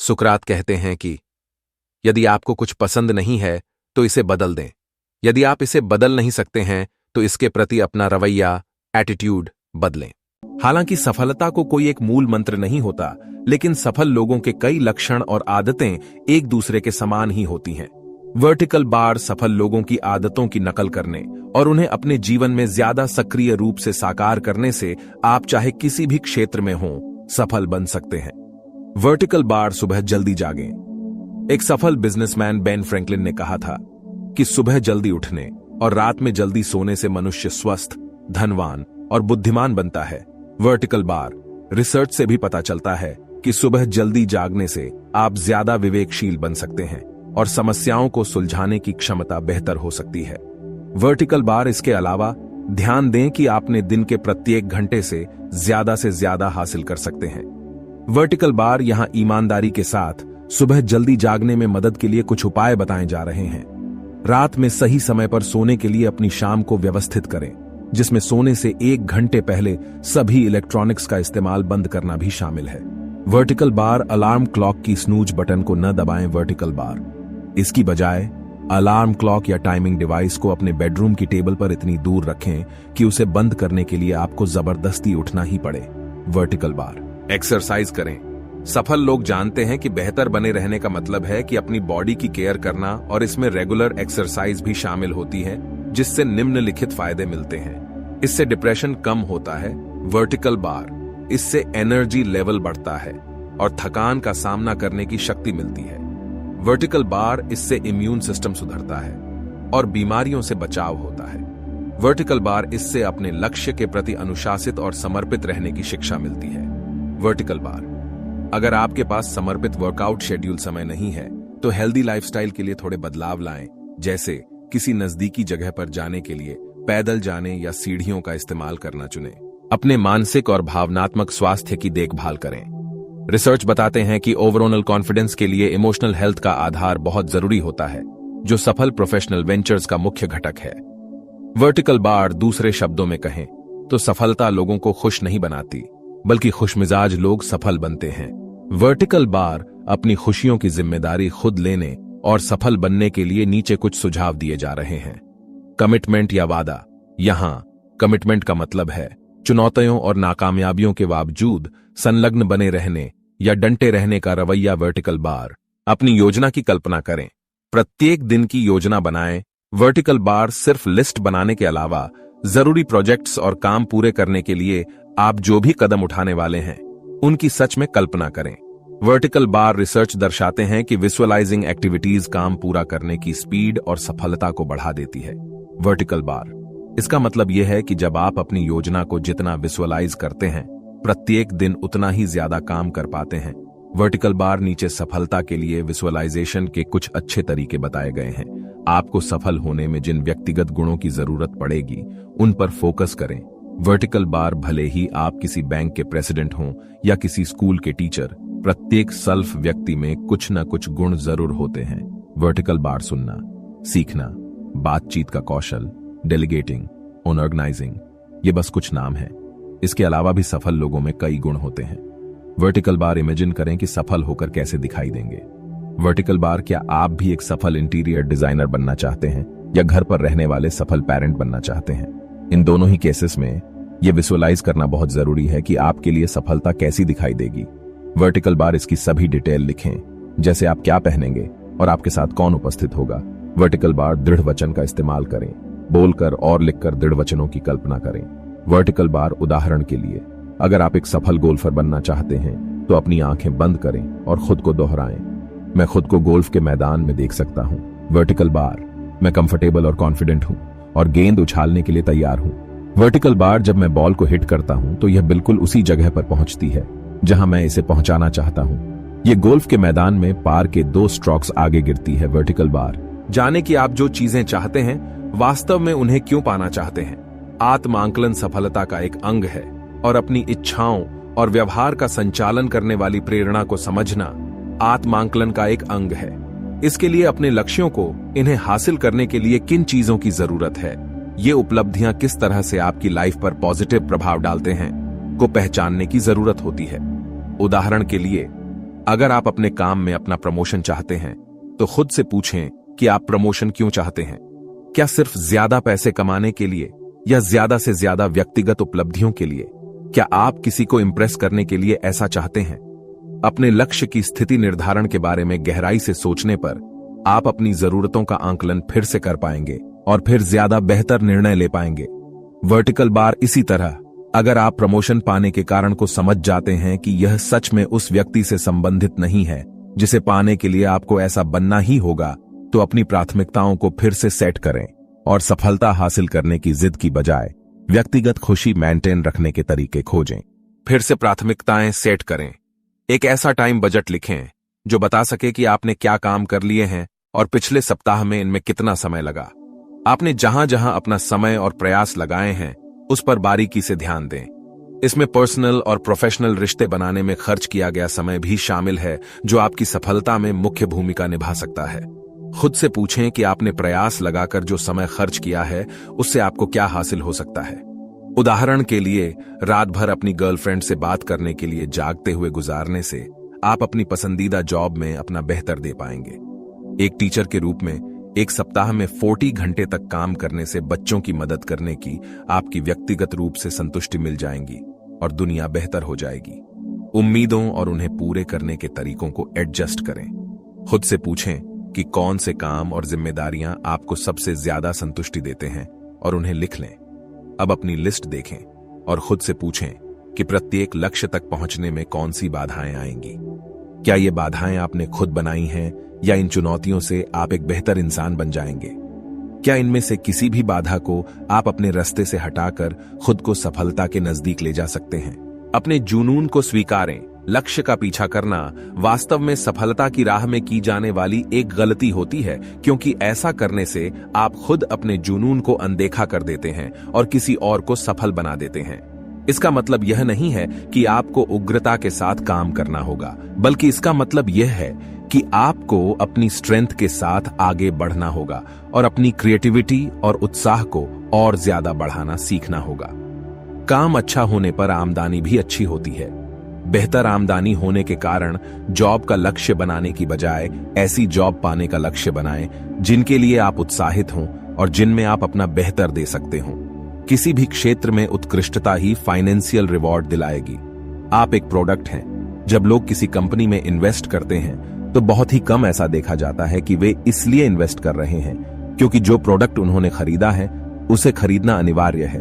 सुकरात कहते हैं कि यदि आपको कुछ पसंद नहीं है तो इसे बदल दें। यदि आप इसे बदल नहीं सकते हैं तो इसके प्रति अपना रवैया, एटीट्यूड बदलें। हालांकि सफलता को कोई एक मूल मंत्र नहीं होता, लेकिन सफल लोगों के कई लक्षण और आदतें एक दूसरे के समान ही होती हैं। वर्टिकल बार सफल लोगों की आदतों की नकल करने और उन्हें अपने जीवन में ज्यादा सक्रिय रूप से साकार करने से आप चाहे किसी भी क्षेत्र में हों, सफल बन सकते हैं। वर्टिकल बार सुबह जल्दी जागें। एक सफल बिजनेसमैन बेन फ्रैंकलिन ने कहा था कि सुबह जल्दी उठने और रात में जल्दी सोने से मनुष्य स्वस्थ, धनवान और बुद्धिमान बनता है। वर्टिकल बार रिसर्च से भी पता चलता है कि सुबह जल्दी जागने से आप ज्यादा विवेकशील बन सकते हैं और समस्याओं को सुलझाने की क्षमता बेहतर हो सकती है। वर्टिकल बार इसके अलावा ध्यान दें कि आपने दिन के प्रत्येक घंटे से ज्यादा हासिल कर सकते हैं। वर्टिकल बार यहां ईमानदारी के साथ सुबह जल्दी जागने में मदद के लिए कुछ उपाय बताए जा रहे हैं। रात में सही समय पर सोने के लिए अपनी शाम को व्यवस्थित करें, जिसमें सोने से 1 घंटे पहले सभी इलेक्ट्रॉनिक्स का इस्तेमाल बंद करना भी शामिल है। वर्टिकल बार अलार्म क्लॉक की स्नूज बटन को न दबाएं। वर्टिकल बार इसकी बजाय अलार्म क्लॉक या टाइमिंग डिवाइस को अपने बेडरूम की टेबल पर इतनी दूर रखें कि उसे बंद करने के लिए आपको जबरदस्ती उठना ही पड़े। वर्टिकल बार एक्सरसाइज करें। सफल लोग जानते हैं कि बेहतर बने रहने का मतलब है कि अपनी बॉडी की केयर करना, और इसमें रेगुलर एक्सरसाइज भी शामिल होती है, जिससे निम्नलिखित फायदे मिलते हैं। इससे डिप्रेशन कम होता है। वर्टिकल बार इससे एनर्जी लेवल बढ़ता है और थकान का सामना करने की शक्ति मिलती है। वर्टिकल बार इससे इम्यून सिस्टम सुधरता है और बीमारियों से बचाव होता है। वर्टिकल बार इससे अपने लक्ष्य के प्रति अनुशासित और समर्पित रहने की शिक्षा मिलती है। वर्टिकल बार अगर आपके पास समर्पित वर्कआउट शेड्यूल समय नहीं है तो हेल्दी लाइफस्टाइल के लिए थोड़े बदलाव लाएं, जैसे किसी नजदीकी जगह पर जाने के लिए पैदल जाने या सीढ़ियों का इस्तेमाल करना चुनें। अपने मानसिक और भावनात्मक स्वास्थ्य की देखभाल करें। रिसर्च बताते हैं कि ओवरऑल कॉन्फिडेंस के लिए इमोशनल हेल्थ का आधार बहुत जरूरी होता है, जो सफल प्रोफेशनल वेंचर्स का मुख्य घटक है। वर्टिकल बार दूसरे शब्दों में कहें तो सफलता लोगों को खुश नहीं बनाती, बल्कि खुशमिजाज लोग सफल बनते हैं। वर्टिकल बार अपनी खुशियों की जिम्मेदारी खुद लेने और सफल बनने के लिए नीचे कुछ सुझाव दिए जा रहे हैं। कमिटमेंट या वादा। यहां कमिटमेंट का मतलब है चुनौतियों और नाकामयाबियों के बावजूद संलग्न बने रहने या डटे रहने का रवैया। वर्टिकल बार अपनी योजना की कल्पना करें। प्रत्येक दिन की योजना बनाएं। वर्टिकल बार सिर्फ लिस्ट बनाने के अलावा जरूरी प्रोजेक्ट्स और काम पूरे करने के लिए आप जो भी कदम उठाने वाले हैं उनकी सच में कल्पना करें। वर्टिकल बार रिसर्च दर्शाते हैं कि विजुअलाइजिंग एक्टिविटीज काम पूरा करने की स्पीड और सफलता को बढ़ा देती है। वर्टिकल बार इसका मतलब यह है कि जब आप अपनी योजना को जितना विजुअलाइज करते हैं, प्रत्येक दिन उतना ही ज्यादा काम कर पाते हैं। वर्टिकल बार नीचे सफलता के लिए विजुअलाइजेशन के कुछ अच्छे तरीके बताए गए हैं। आपको सफल होने में जिन व्यक्तिगत गुणों की जरूरत पड़ेगी उन पर फोकस करें। वर्टिकल बार भले ही आप किसी बैंक के प्रेसिडेंट हों या किसी स्कूल के टीचर, प्रत्येक सल्फ व्यक्ति में कुछ न कुछ गुण जरूर होते हैं। वर्टिकल बार सुनना, सीखना, बातचीत का कौशल, डेलीगेटिंग, ऑर्गेनाइजिंग, ये बस कुछ नाम है। इसके अलावा भी सफल लोगों में कई गुण होते हैं। वर्टिकल बार इमेजिन करें कि सफल होकर कैसे दिखाई देंगे। वर्टिकल बार क्या आप भी एक सफल इंटीरियर डिजाइनर बनना चाहते हैं या घर पर रहने वाले सफल पेरेंट बनना चाहते हैं? इन दोनों ही केसेस में यह विजुअलाइज करना बहुत जरूरी है कि आपके लिए सफलता कैसी दिखाई देगी। वर्टिकल बार इसकी सभी डिटेल लिखें, जैसे आप क्या पहनेंगे और आपके साथ कौन उपस्थित होगा। वर्टिकल बार दृढ़ वचन का इस्तेमाल करें। बोलकर और लिखकर दृढ़ वचनों की कल्पना करें। वर्टिकल बार उदाहरण के लिए, अगर आप एक सफल गोल्फर बनना चाहते हैं तो अपनी आंखें बंद करें और खुद को दोहराएं, मैं खुद को गोल्फ के मैदान में देख सकता हूं। वर्टिकल बार, मैं कंफर्टेबल और कॉन्फिडेंट हूं और गेंद उछालने के लिए तैयार हूं। वर्टिकल बार, जब मैं बॉल को हिट करता हूं तो यह बिल्कुल उसी जगह पर पहुंचती है जहां मैं इसे पहुंचाना चाहता हूं। यह गोल्फ के मैदान में पार के 2 स्ट्रोक्स आगे गिरती है। वर्टिकल बार, जाने कि आप जो चीजें चाहते हैं वास्तव में उन्हें क्यों पाना चाहते हैं। आत्मांकलन सफलता का एक अंग है और अपनी इच्छाओं और व्यवहार का संचालन करने वाली प्रेरणा को समझना आत्मांकलन का एक अंग है। इसके लिए अपने लक्ष्यों को, इन्हें हासिल करने के लिए किन चीजों की जरूरत है, ये उपलब्धियां किस तरह से आपकी लाइफ पर पॉजिटिव प्रभाव डालते हैं, को पहचानने की जरूरत होती है। उदाहरण के लिए, अगर आप अपने काम में अपना प्रमोशन चाहते हैं तो खुद से पूछें कि आप प्रमोशन क्यों चाहते हैं। क्या सिर्फ ज्यादा पैसे कमाने के लिए या ज्यादा से ज्यादा व्यक्तिगत उपलब्धियों के लिए? क्या आप किसी को इंप्रेस करने के लिए ऐसा चाहते हैं? अपने लक्ष्य की स्थिति निर्धारण के बारे में गहराई से सोचने पर आप अपनी जरूरतों का आंकलन फिर से कर पाएंगे और फिर ज्यादा बेहतर निर्णय ले पाएंगे। वर्टिकल बार इसी तरह, अगर आप प्रमोशन पाने के कारण को समझ जाते हैं कि यह सच में उस व्यक्ति से संबंधित नहीं है जिसे पाने के लिए आपको ऐसा बनना ही होगा, तो अपनी प्राथमिकताओं को फिर से सेट करें और सफलता हासिल करने की जिद की बजाय व्यक्तिगत खुशी मेंटेन रखने के तरीके खोजें। फिर से प्राथमिकताएं सेट करें। एक ऐसा टाइम बजट लिखें जो बता सके कि आपने क्या काम कर लिए हैं और पिछले सप्ताह में इनमें कितना समय लगा। आपने जहां जहां अपना समय और प्रयास लगाए हैं उस पर बारीकी से ध्यान दें। इसमें पर्सनल और प्रोफेशनल रिश्ते बनाने में खर्च किया गया समय भी शामिल है, जो आपकी सफलता में मुख्य भूमिका निभा सकता है। खुद से पूछें कि आपने प्रयास लगाकर जो समय खर्च किया है उससे आपको क्या हासिल हो सकता है। उदाहरण के लिए, रात भर अपनी गर्लफ्रेंड से बात करने के लिए जागते हुए गुजारने से आप अपनी पसंदीदा जॉब में अपना बेहतर दे पाएंगे। एक टीचर के रूप में एक सप्ताह में 40 घंटे तक काम करने से बच्चों की मदद करने की आपकी व्यक्तिगत रूप से संतुष्टि मिल जाएगी और दुनिया बेहतर हो जाएगी। उम्मीदों और उन्हें पूरे करने के तरीकों को एडजस्ट करें। खुद से पूछें कि कौन से काम और जिम्मेदारियां आपको सबसे ज्यादा संतुष्टि देते हैं और उन्हें लिख लें। अब अपनी लिस्ट देखें और खुद से पूछें कि प्रत्येक लक्ष्य तक पहुंचने में कौन सी बाधाएं आएंगी। क्या ये बाधाएं आपने खुद बनाई हैं या इन चुनौतियों से आप एक बेहतर इंसान बन जाएंगे? क्या इनमें से किसी भी बाधा को आप अपने रास्ते से हटाकर खुद को सफलता के नजदीक ले जा सकते हैं? अपने जुनून को स्वीकारें। लक्ष्य का पीछा करना वास्तव में सफलता की राह में की जाने वाली एक गलती होती है, क्योंकि ऐसा करने से आप खुद अपने जुनून को अनदेखा कर देते हैं और किसी और को सफल बना देते हैं। इसका मतलब यह नहीं है कि आपको उग्रता के साथ काम करना होगा, बल्कि इसका मतलब यह है कि आपको अपनी स्ट्रेंथ के साथ आगे बढ़ना होगा और अपनी क्रिएटिविटी और उत्साह को और ज्यादा बढ़ाना सीखना होगा। काम अच्छा होने पर आमदनी भी अच्छी होती है। बेहतर आमदनी होने के कारण जॉब का लक्ष्य बनाने की बजाय ऐसी जॉब पाने का लक्ष्य बनाएं जिनके लिए आप उत्साहित हों और जिनमें आप अपना बेहतर दे सकते हों। किसी भी क्षेत्र में उत्कृष्टता ही फाइनेंशियल रिवॉर्ड दिलाएगी। आप एक प्रोडक्ट हैं। जब लोग किसी कंपनी में इन्वेस्ट करते हैं तो बहुत ही कम ऐसा देखा जाता है कि वे इसलिए इन्वेस्ट कर रहे हैं क्योंकि जो प्रोडक्ट उन्होंने खरीदा है उसे खरीदना अनिवार्य है,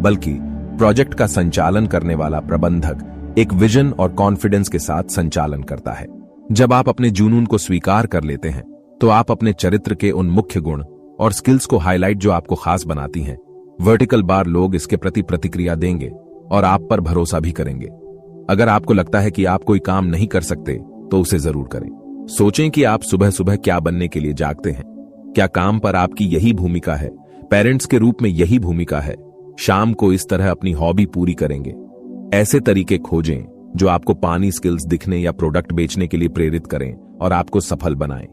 बल्कि प्रोजेक्ट का संचालन करने वाला प्रबंधक एक विजन और कॉन्फिडेंस के साथ संचालन करता है। जब आप अपने जुनून को स्वीकार कर लेते हैं तो आप अपने चरित्र के उन मुख्य गुण और स्किल्स को हाईलाइट जो आपको खास बनाती हैं। वर्टिकल बार लोग इसके प्रति प्रतिक्रिया देंगे और आप पर भरोसा भी करेंगे। अगर आपको लगता है कि आप कोई काम नहीं कर सकते तो उसे जरूर करें। सोचें कि आप सुबह सुबह क्या बनने के लिए जागते हैं। क्या काम पर आपकी यही भूमिका है? पेरेंट्स के रूप में यही भूमिका है? शाम को इस तरह अपनी हॉबी पूरी करेंगे। ऐसे तरीके खोजें जो आपको पानी स्किल्स दिखने या प्रोडक्ट बेचने के लिए प्रेरित करें और आपको सफल बनाएं।